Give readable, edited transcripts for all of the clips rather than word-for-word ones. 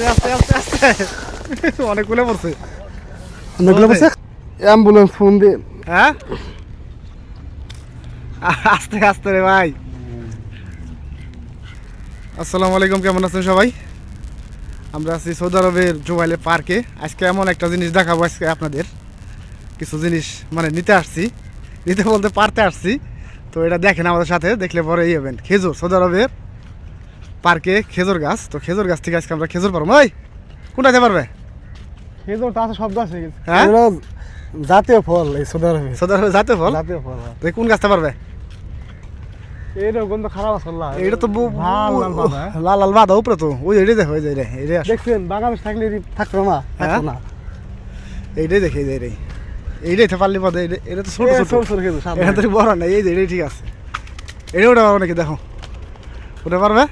আস্তে আস্তে আস্তে আস্তে অনেকগুলো পড়ছে অ্যাম্বুলেন্স ফোন দে। হ্যাঁ আস্তে আস্তে রে ভাই। আসসালামু আলাইকুম, কেমন আছেন সবাই? আমরা আছি সৌদি আরবের জুবাইলে পার্কে। আজকে এমন একটা জিনিস দেখাবো, আজকে আপনাদের কিছু জিনিস মানে নিতে আসছি, নিতে বলতে পারতে আসছি। তো এটা দেখেন আমাদের সাথে, দেখলে পরে এই হবেন। খেজুর, সৌদি আরবের পার্কে খেজুর গাছ। তো খেজুর গাছ থেকে আজকে আমরা খেজুর পারবো। ওই কোনটাতে পারবে? খেজুর তো আছে, শব্দ আছে। হ্যাঁ জাতীয় ফল এই সৌদি আরবে। সৌদি আরবের জাতীয় ফল। জাতীয় ফল তো কোন গাছটা পারবে? এইটা গন্ধ খারাপ আছে না। এটা তো লাল লাল বাঁধা উপরে, তো ওই এটাই দেখো, এই যে দেখছেন বাংলাদেশ থাকলে থাকতো না, থাকতো না। এইটাই দেখে এই যে এইটাই তো পারলি পথে। এটা তো ছোট ছোট ছোট খেজুর, এটা তো বড় না। এই যে এটাই ঠিক আছে। এটা ওটা পারবো নাকি? দেখো ওটা পারবে।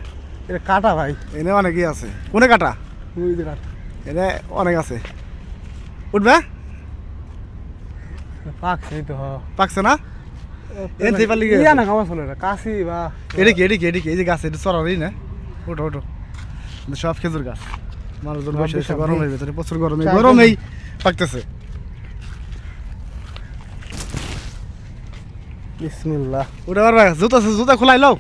এটা কাটা ভাই, এনে অনেকই আছে। কোনে কাটা? এনে অনেক আছে। উঠবে? পাকছে তো। পাকছে না? এনতে পারলি ইয়া না খাওয়া চলে কাশি বা এদিকে এদিকে এদিকে এই যে গাছ, এটা চড়ারই না। ওঠো ওঠো, সব খেজুর গাছ। মানুষজন বসে বসে গরমের ভেতরে, প্রচুর গরমে গরমেই পাকতেছে। বিসমিল্লাহ। ওটা পারবে? জুতা জুতা খোলাই লও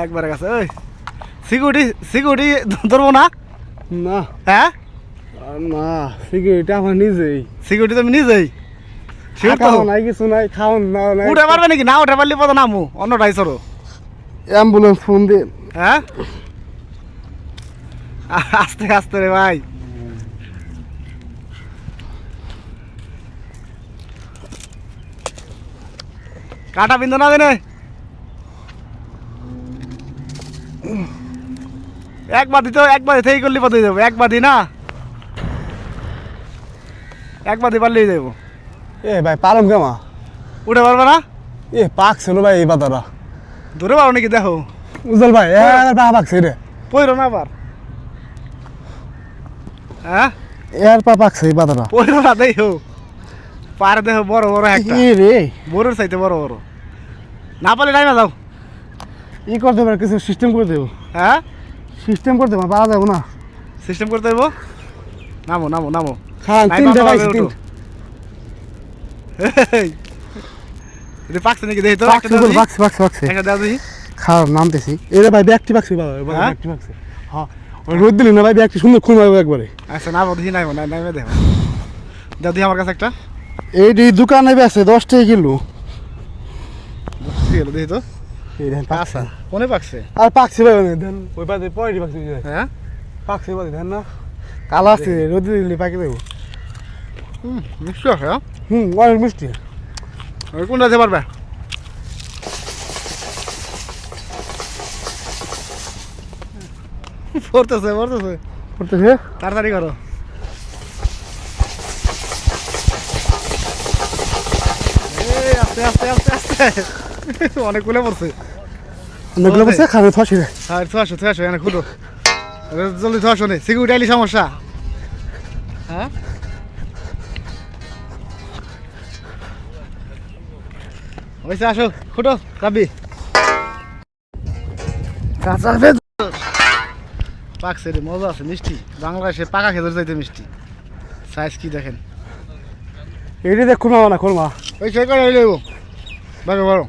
একবারে গাছে। ওই সিকিউরিটি সিকিউরিটি ধরবো না? না হ্যাঁ না, সিকিউরিটি আমার নিজেই। সিকিউরিটি তুমি নিজেই নাই কিছু নাই, খাওন না। উঠে পারবে নাকি? না উঠে পারলি পথে নামু, অন্যটাই চড়ো। অ্যাম্বুলেন্স ফোন দে। হ্যাঁ আস্তে আস্তে রে ভাই। কাটা বিন্দু না দেনে এক বাদি, তো এক বাদি থেকে করলি পথে যাবো। এক বাদি না, এক বাদি পারলেই যাবো। এ ভাই পারম কেমা? উঠে পারবে না? এ পাকছে না ভাই এই পাতাটা। ধরে পারো নাকি? দেখো উজ্জ্বল ভাই পা পাকছে রে। পইরো না আবার। হ্যাঁ এর পা পাকছে এই পাতাটা। পইরো না, দেখো পার দেখো বড় বড় একটা কি রে? বড়োর চাইতে বড় বড়। না পারলে নাইমা যাও। ই করতে পারে, কিছু সিস্টেম করে দেবো। হ্যাঁ সিস্টেম করতে পারা পাওয়া যাবো না। সিস্টেম করতে হইব। নামো নামো নামো। হ্যাঁ নাই তিনটে বাবা, পাইছি, ওঠো। তিনটে এই, এটা পাকছে নাকি দেখি তো। পাকছে, পাকছে পাকছে পাকছে। একটা দাও দেখি। খাওয়ার নামতেছি। এরে ভাই ব্যাগটি পাকছে বাবা, হ্যাঁ? ব্যাগটি পাকছে। হ্যাঁ ওই রোদ দিলি না ভাই, ব্যাগটি সুন্দর খুন হবে একবারে। আচ্ছা নামো দেখি, নাইমো নাই নাইমে দেখো। দাও দেখি আমার কাছে একটা। এইটি দোকানে বেছে 10 টাকা কিলো। ঠিক আছে দেখি তো। এই দেখেন পাকছে। কোনে পাকছে? আর পাকছে ভাই দেন, ওই পাতে পয়টি পাকছে। হ্যাঁ পাকছে বাদে দেন না, কালা আছে, রোদ দিলি পাকি দেবো। মিষ্টি আছে। অনেক মিষ্টি। ওই কোনটা যেতে পারবে? পড়তেছে পড়তেছে করতেছে তাড়াতাড়ি করো। এই আস্তে আস্তে আস্তে আস্তে অনেকগুলো পড়ছে। অনেকগুলো বসে খাবে থসি রে। আর তো আসো এখানে খুলো। জলদি তো আসো নে, সিকিউরিটি আইলি সমস্যা। হ্যাঁ ওইসে আসো, খুটো রাবি। কাঁচা পাকছে রে, মজা আছে, মিষ্টি। বাংলাদেশে পাকা খেজুর চাইতে মিষ্টি। সাইজ কি দেখেন। এইটি দেখ খুলমা না, খুলমা। ওই চেক করে আইলে বারো বারো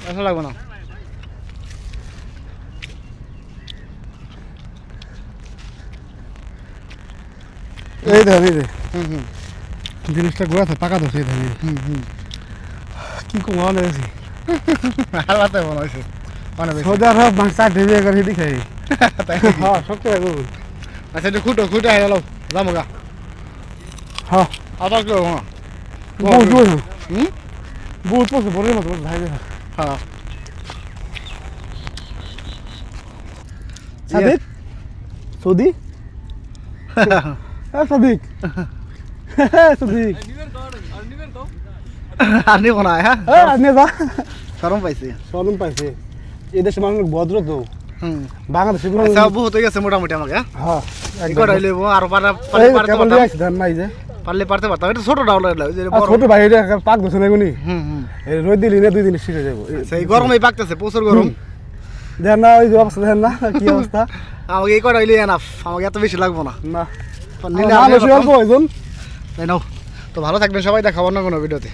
আসা লাগবে না। এই দেখেন, এই যে হুম জিনিসটা গোড়াতে পাকা তো, সেই দেখেন কি কম অনেক আছি। হালাতে মনে হয়েছে অনেক বেশি। সৌদি আরব মাছ চারটে বিয়ে করে সেটি খাই। তাই নাকি? হ্যাঁ সত্যি করবো। আচ্ছা একটু খুঁটো খুঁটে আই গেল যাবো গা। হ্যাঁ আবার কেউ হ্যাঁ বহুত দূর। হুম বহুত পড়ছে, বড় মতো ভাই দেখা। হ্যাঁ সাদিক সৌদি, হ্যাঁ সাদিক, সাদিক আর নিব না। হ্যাঁ নিয়ে যা। শরম পাইছি। শরম পাইছে। এই দেশে মানুষ ভদ্র তো। হুম বাংলাদেশে আচ্ছা বহুত হয়ে গেছে মোটামুটি আমাকে। হ্যাঁ কটাই লইব আর পারা কেবল দিয়ে আসছি ধান নাই যে। পারলে পারতে পারতাম, এটা ছোট ডাউল ছোট ভাই এটা পাক ধরছে না এগুনি হুম হুম রোদ দিলি না 2 দিন শেষ হয়ে যাবো সেই গরমেই পাকতেছে, প্রচুর গরম। দেখেন না ওই যে অবস্থা দেখেন না কি অবস্থা আমাকে এই কটা হইলে এনাফ, আমাকে এত বেশি লাগবো না। না নিলে বেশি অল্প হইজন তাই নাও। তো ভালো থাকবেন সবাই, দেখাবো অন্য কোনো ভিডিওতে।